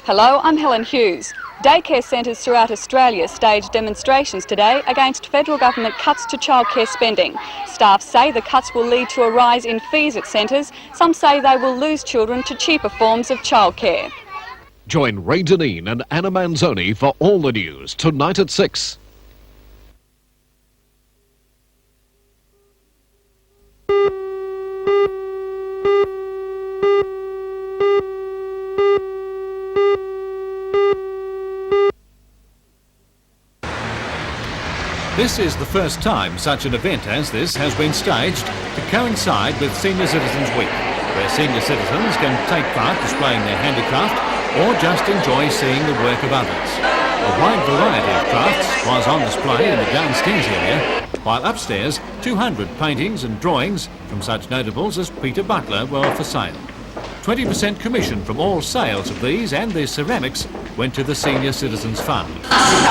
Hello, I'm Helen Hughes. Daycare centres throughout Australia staged demonstrations today against federal government cuts to childcare spending. Staff say the cuts will lead to a rise in fees at centres. Some say they will lose children to cheaper forms of childcare. Join Ray Deneen and Anna Manzoni for all the news tonight at 6. This is the first time such an event as this has been staged to coincide with Senior Citizens Week, where senior citizens can take part displaying their handicraft or just enjoy seeing the work of others. A wide variety of crafts was on display in the downstairs area, while upstairs 200 paintings and drawings from such notables as Peter Butler were for sale. 20% commission from all sales of these and their ceramics went to the Senior Citizens Fund. The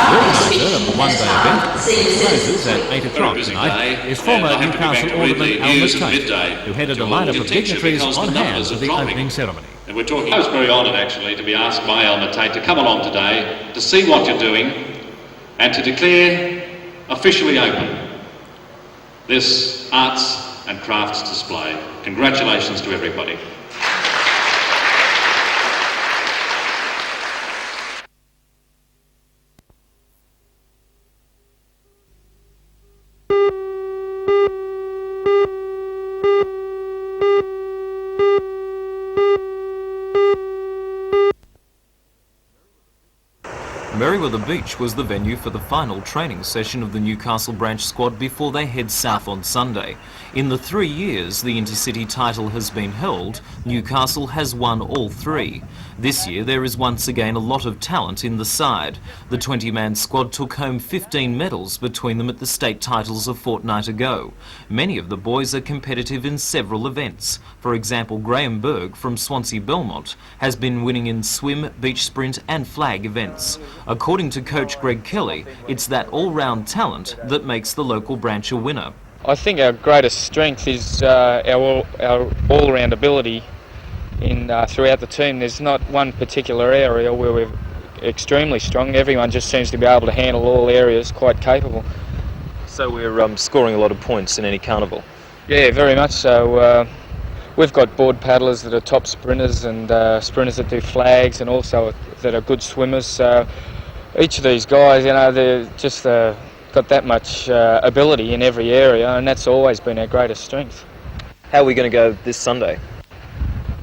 organiser of the one-day event, which closes at 8 o'clock tonight, is former Newcastle Alderman Alma Tate, who headed a lineup of dignitaries on hand for the opening ceremony. And we're talking, I was very honoured actually to be asked by Alma Tate to come along today to see what you're doing and to declare officially open this arts and crafts display. Congratulations to everybody. Merriweather Beach was the venue for the final training session of the Newcastle branch squad before they head south on Sunday. In the 3 years the intercity title has been held, Newcastle has won all three. This year there is once again a lot of talent in the side. The 20-man squad took home 15 medals between them at the state titles a fortnight ago. Many of the boys are competitive in several events. For example, Graham Berg from Swansea Belmont has been winning in swim, beach sprint and flag events. According to coach Greg Kelly, it's that all-round talent that makes the local branch a winner. I think our greatest strength is our all-round ability throughout the team. There's not one particular area where we're extremely strong. Everyone just seems to be able to handle all areas quite capable. So we're scoring a lot of points in any carnival? Yeah, very much so. We've got board paddlers that are top sprinters and sprinters that do flags and also that are good swimmers. So each of these guys, they're just got that much ability in every area, and that's always been our greatest strength. How are we going to go this Sunday?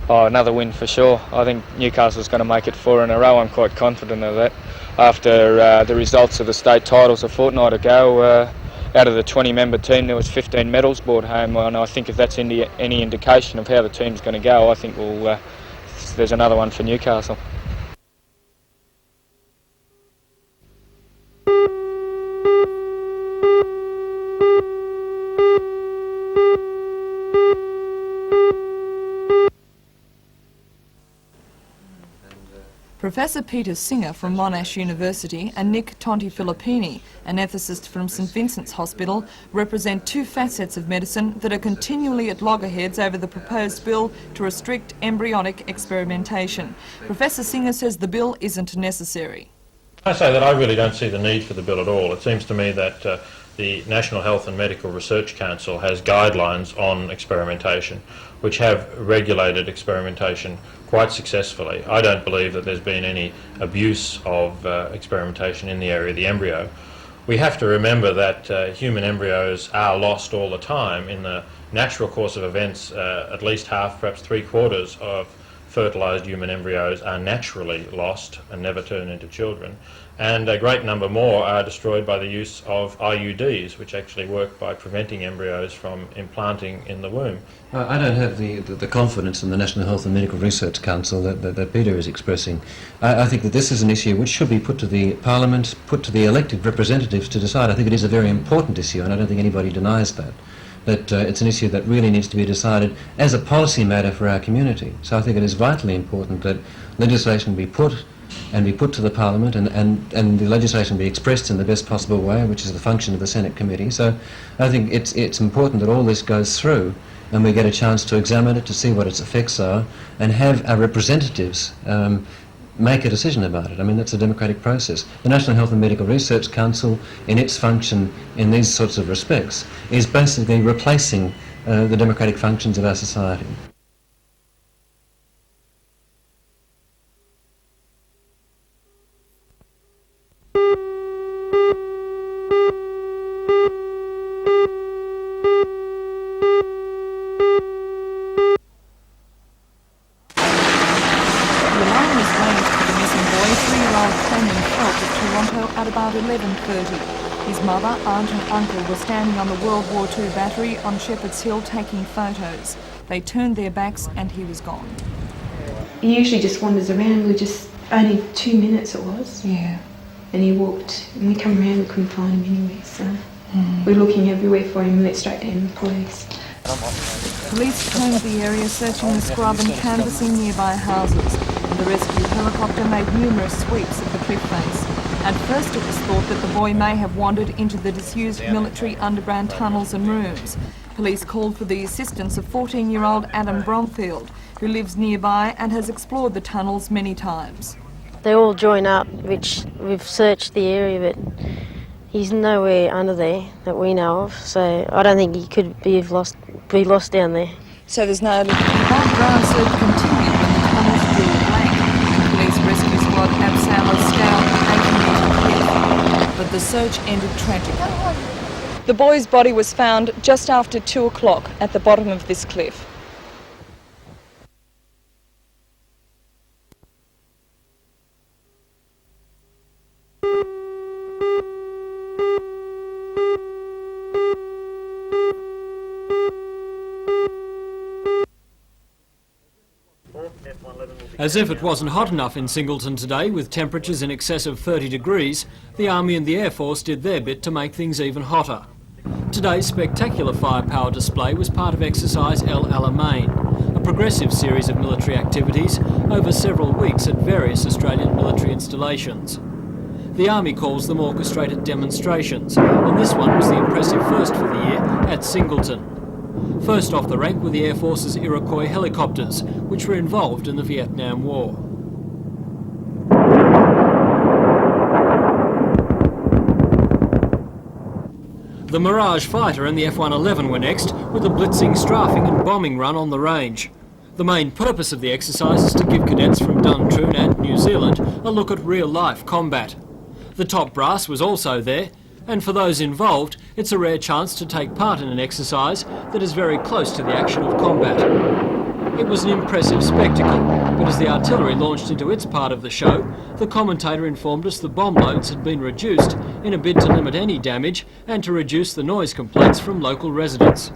Oh, another win for sure. I think Newcastle's going to make it 4 in a row. I'm quite confident of that. After the results of the state titles a fortnight ago, out of the 20-member team, there was 15 medals brought home, and I think if that's any indication of how the team's going to go, I think there's another one for Newcastle. Professor Peter Singer from Monash University and Nick Tonti-Filippini, an ethicist from St Vincent's Hospital, represent two facets of medicine that are continually at loggerheads over the proposed bill to restrict embryonic experimentation. Professor Singer says the bill isn't necessary. I say that I really don't see the need for the bill at all. It seems to me that the National Health and Medical Research Council has guidelines on experimentation which have regulated experimentation quite successfully. I don't believe that there's been any abuse of experimentation in the area of the embryo. We have to remember that human embryos are lost all the time. In the natural course of events, at least half, perhaps 3/4 of fertilised human embryos are naturally lost and never turn into children, and a great number more are destroyed by the use of IUDs, which actually work by preventing embryos from implanting in the womb. I don't have the confidence in the National Health and Medical Research Council that Peter is expressing. I think that this is an issue which should be put to the Parliament, put to the elected representatives to decide. I think it is a very important issue, and I don't think anybody denies that. That it's an issue that really needs to be decided as a policy matter for our community. So I think it is vitally important that legislation be put to the Parliament and the legislation be expressed in the best possible way, which is the function of the Senate Committee. So I think it's important that all this goes through and we get a chance to examine it, to see what its effects are, and have our representatives make a decision about it. I mean, that's a democratic process. The National Health and Medical Research Council, in its function in these sorts of respects, is basically replacing the democratic functions of our society. At about 11:30. His mother, aunt and uncle were standing on the World War II battery on Shepherd's Hill taking photos. They turned their backs and he was gone. He usually just wanders around. We just, only 2 minutes it was. Yeah. And he walked, and we come around, we couldn't find him anywhere, so we're looking everywhere for him and went straight down to the police. Police combed the area, searching the scrub and canvassing nearby houses, and the rescue helicopter made numerous sweeps of the cliff face. At first it was thought that the boy may have wandered into the disused military underground tunnels and rooms. Police called for the assistance of 14-year-old Adam Bromfield, who lives nearby and has explored the tunnels many times. They all join up, which we've searched the area, but he's nowhere under there that we know of, so I don't think he could be lost down there. So there's no... Ground search continued when the tunnels grew blank. Police rescue squad abseilers scaled the 80-metre cliff, but the search ended tragically. The boy's body was found just after 2 o'clock at the bottom of this cliff. As if it wasn't hot enough in Singleton today, with temperatures in excess of 30 degrees, the Army and the Air Force did their bit to make things even hotter. Today's spectacular firepower display was part of exercise El Alamein, a progressive series of military activities over several weeks at various Australian military installations. The Army calls them orchestrated demonstrations, and this one was the impressive first for the year at Singleton. First off the rank were the Air Force's Iroquois helicopters, which were involved in the Vietnam War. The Mirage fighter and the F-111 were next, with a blitzing, strafing and bombing run on the range. The main purpose of the exercise is to give cadets from Duntroon and New Zealand a look at real-life combat. The top brass was also there, and for those involved, it's a rare chance to take part in an exercise that is very close to the action of combat. It was an impressive spectacle, but as the artillery launched into its part of the show, the commentator informed us the bomb loads had been reduced in a bid to limit any damage and to reduce the noise complaints from local residents.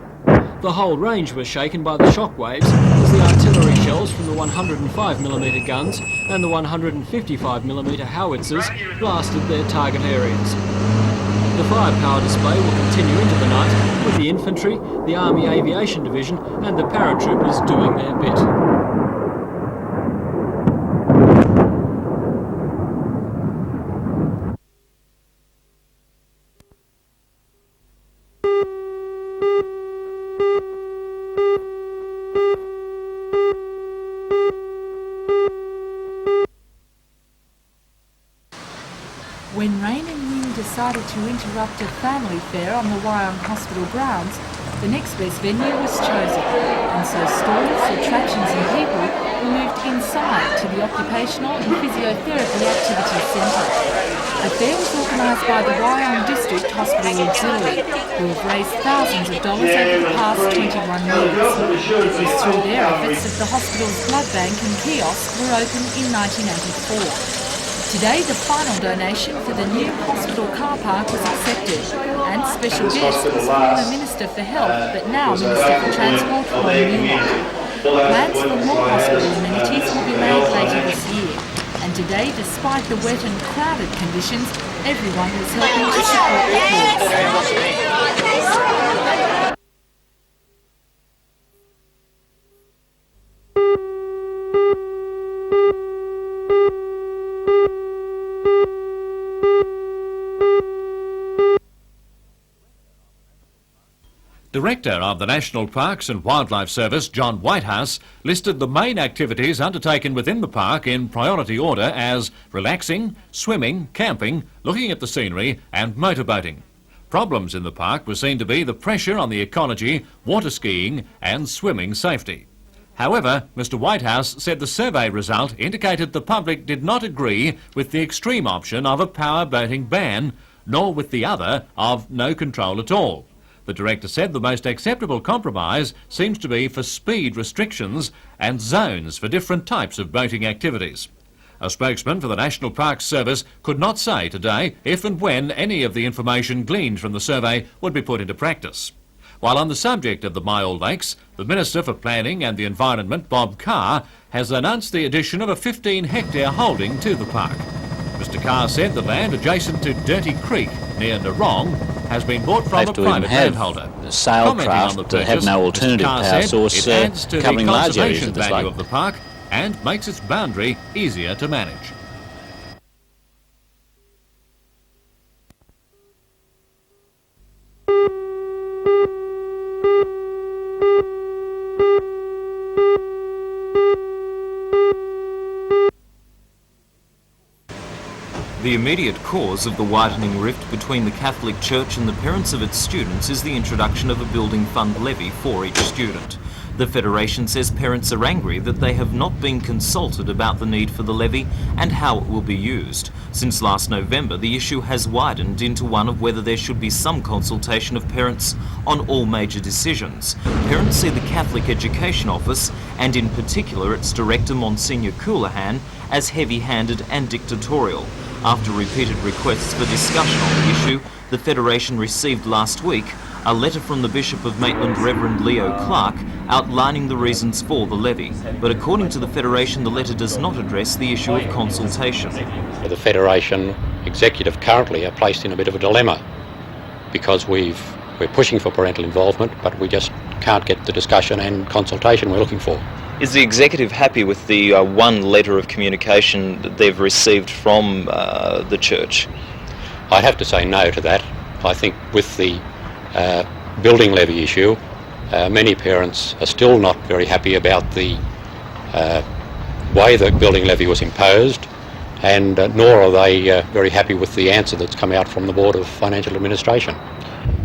The whole range was shaken by the shock waves as the artillery shells from the 105mm guns and the 155mm howitzers blasted their target areas. The firepower display will continue into the night with the infantry, the Army Aviation Division and the paratroopers doing their bit. When rain and wind decided to interrupt a family fair on the Wyong Hospital grounds, the next best venue was chosen, and so stalls, attractions and people were moved inside to the Occupational and Physiotherapy Activities Centre. The fair was organised by the Wyong District Hospital Auxiliary, who have raised thousands of dollars over the past 21 years. It was through their efforts that the hospital's blood bank and kiosk were opened in 1984. Today, the final donation for the new hospital car park was accepted, and special guest was former Minister for Health, but now Minister for Transport, Ron Newmont. Plans for more hospital amenities will be made later this year, and today, despite the wet and crowded conditions, everyone was helping to support the cause. The Director of the National Parks and Wildlife Service, John Whitehouse, listed the main activities undertaken within the park in priority order as relaxing, swimming, camping, looking at the scenery and motorboating. Problems in the park were seen to be the pressure on the ecology, water skiing and swimming safety. However, Mr Whitehouse said the survey result indicated the public did not agree with the extreme option of a power boating ban, nor with the other of no control at all. The Director said the most acceptable compromise seems to be for speed restrictions and zones for different types of boating activities. A spokesman for the National Parks Service could not say today if and when any of the information gleaned from the survey would be put into practice. While on the subject of the Myall Lakes, the Minister for Planning and the Environment, Bob Carr, has announced the addition of a 15-hectare holding to the park. Mr Carr said the land adjacent to Dirty Creek near Narong has been bought from a private landholder. Sailcraft that have no alternative power source it adds to covering the large areas conservation of this value lake. of the park and makes its boundary easier to manage. The immediate cause of the widening rift between the Catholic Church and the parents of its students is the introduction of a building fund levy for each student. The Federation says parents are angry that they have not been consulted about the need for the levy and how it will be used. Since last November, the issue has widened into one of whether there should be some consultation of parents on all major decisions. Parents see the Catholic Education Office, and in particular its Director Monsignor Coollahan, as heavy-handed and dictatorial. After repeated requests for discussion on the issue, the Federation received last week a letter from the Bishop of Maitland, Reverend Leo Clark, outlining the reasons for the levy. But according to the Federation, the letter does not address the issue of consultation. The Federation executive currently are placed in a bit of a dilemma because we're pushing for parental involvement, but we just can't get the discussion and consultation we're looking for. Is the executive happy with the one letter of communication that they've received from the church? I'd have to say no to that. I think with the building levy issue, many parents are still not very happy about the way the building levy was imposed, and nor are they very happy with the answer that's come out from the Board of Financial Administration.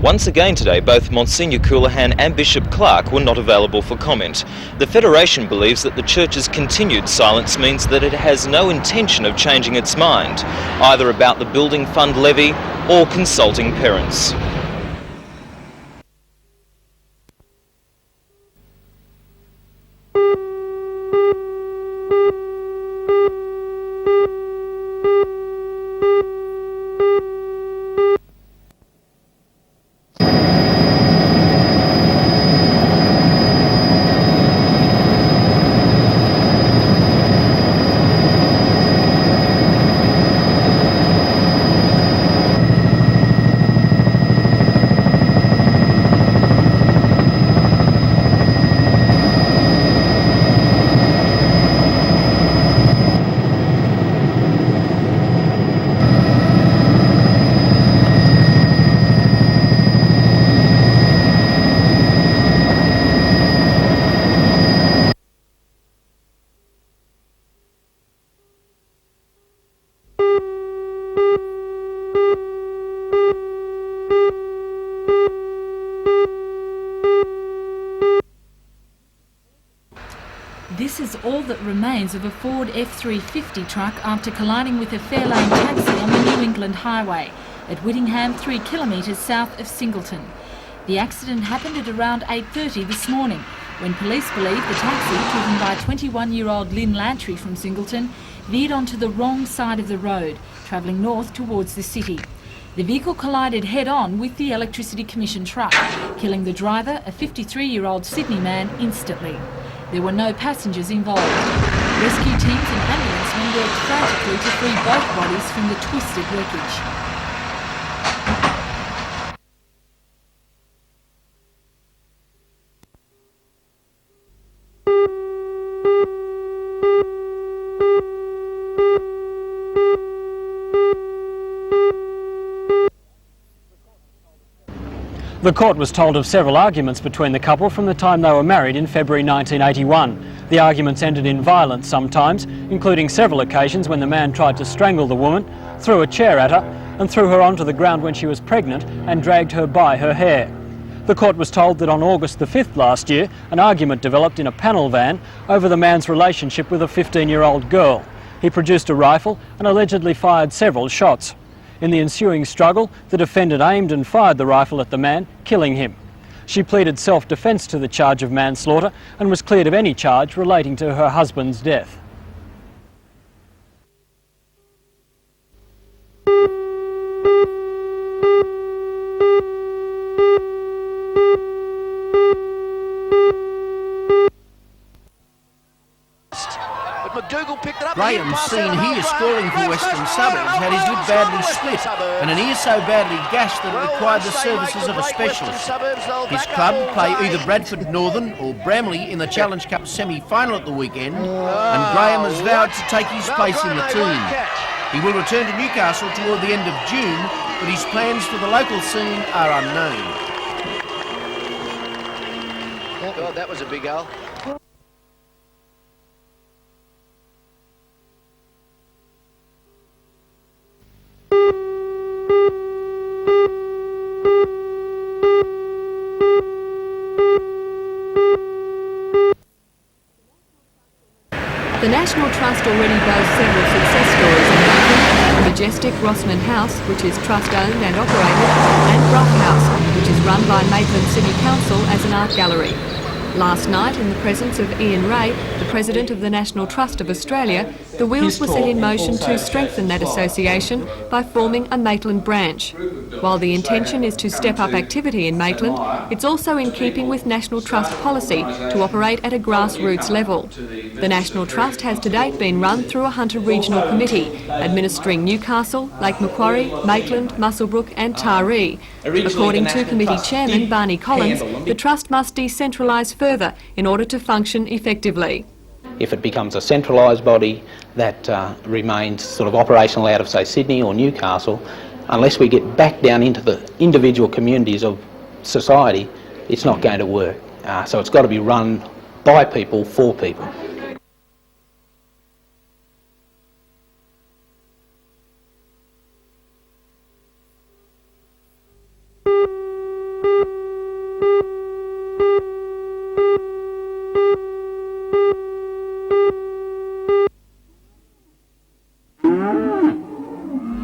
Once again today, both Monsignor Coollahan and Bishop Clark were not available for comment. The Federation believes that the Church's continued silence means that it has no intention of changing its mind, either about the building fund levy or consulting parents. This is all that remains of a Ford F350 truck after colliding with a Fairlane taxi on the New England Highway at Whittingham, 3 kilometres south of Singleton. The accident happened at around 8:30 this morning when police believe the taxi, driven by 21-year-old Lynn Lantry from Singleton, veered onto the wrong side of the road, travelling north towards the city. The vehicle collided head-on with the Electricity Commission truck, killing the driver, a 53-year-old Sydney man, instantly. There were no passengers involved. Rescue teams and ambulance men worked frantically to free both bodies from the twisted wreckage. The court was told of several arguments between the couple from the time they were married in February 1981. The arguments ended in violence sometimes, including several occasions when the man tried to strangle the woman, threw a chair at her and threw her onto the ground when she was pregnant and dragged her by her hair. The court was told that on August the 5th last year, an argument developed in a panel van over the man's relationship with a 15-year-old girl. He produced a rifle and allegedly fired several shots. In the ensuing struggle, the defendant aimed and fired the rifle at the man, killing him. She pleaded self-defence to the charge of manslaughter and was cleared of any charge relating to her husband's death. Graham, seen here scoring for Western Suburbs, had his lip badly split and an ear so badly gashed that it required the services of a specialist. His club play either Bradford Northern or Bramley in the Challenge Cup semi-final at the weekend, and Graham has vowed to take his place in the team. He will return to Newcastle toward the end of June, but his plans for the local scene are unknown. God, that was a big goal. The National Trust already boasts several success stories in Maitland: the majestic Rossman House, which is trust-owned and operated, and Bruff House, which is run by Maitland City Council as an art gallery. Last night, in the presence of Ian Ray, the President of the National Trust of Australia, the wheels were set in motion to strengthen that association by forming a Maitland branch. While the intention is to step up activity in Maitland, it's also in keeping with National Trust policy to operate at a grassroots level. The National Trust has to date been run through a Hunter Regional Committee, administering Newcastle, Lake Macquarie, Maitland, Muswellbrook and Taree. According to Committee Chairman Barney Collins, the Trust must decentralise further in order to function effectively. If it becomes a centralised body that remains sort of operational out of, say, Sydney or Newcastle, unless we get back down into the individual communities of society, it's not going to work. So it's got to be run by people, for people.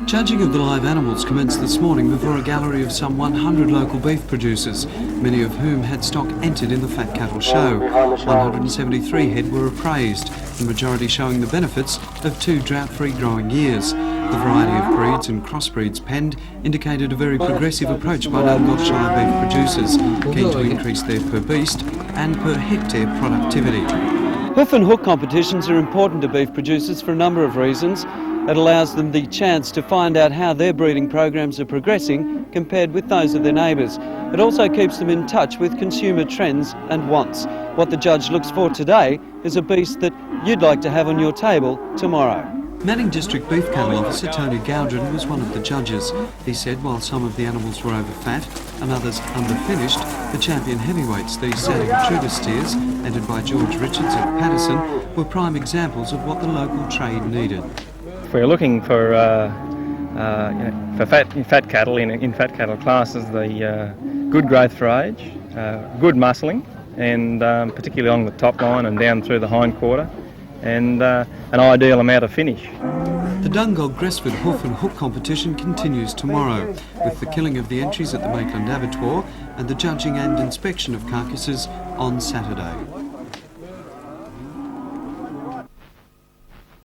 Judging of the live animals commenced this morning before a gallery of some 100 local beef producers, many of whom had stock entered in the Fat Cattle Show. 173 head were appraised, the majority showing the benefits of 2 drought-free growing years. The variety of breeds and crossbreeds penned indicated a very progressive approach by Nungold Shire beef producers, keen to increase their per beast and per hectare productivity. Hoof and hook competitions are important to beef producers for a number of reasons. It allows them the chance to find out how their breeding programs are progressing compared with those of their neighbours. It also keeps them in touch with consumer trends and wants. What the judge looks for today is a beast that you'd like to have on your table tomorrow. Manning District Beef Cattle Officer Tony Gowdron was one of the judges. He said while some of the animals were over fat and others underfinished, the champion heavyweights, these Santa Gertruda steers, entered by George Richards of Paterson, were prime examples of what the local trade needed. If we're looking for fat cattle in fat cattle classes, the good growth for age, good muscling, and particularly along the top line and down through the hind quarter, and an ideal amount of finish. The Dungog Gresford Hoof and Hook competition continues tomorrow, with the killing of the entries at the Maitland Abattoir and the judging and inspection of carcasses on Saturday.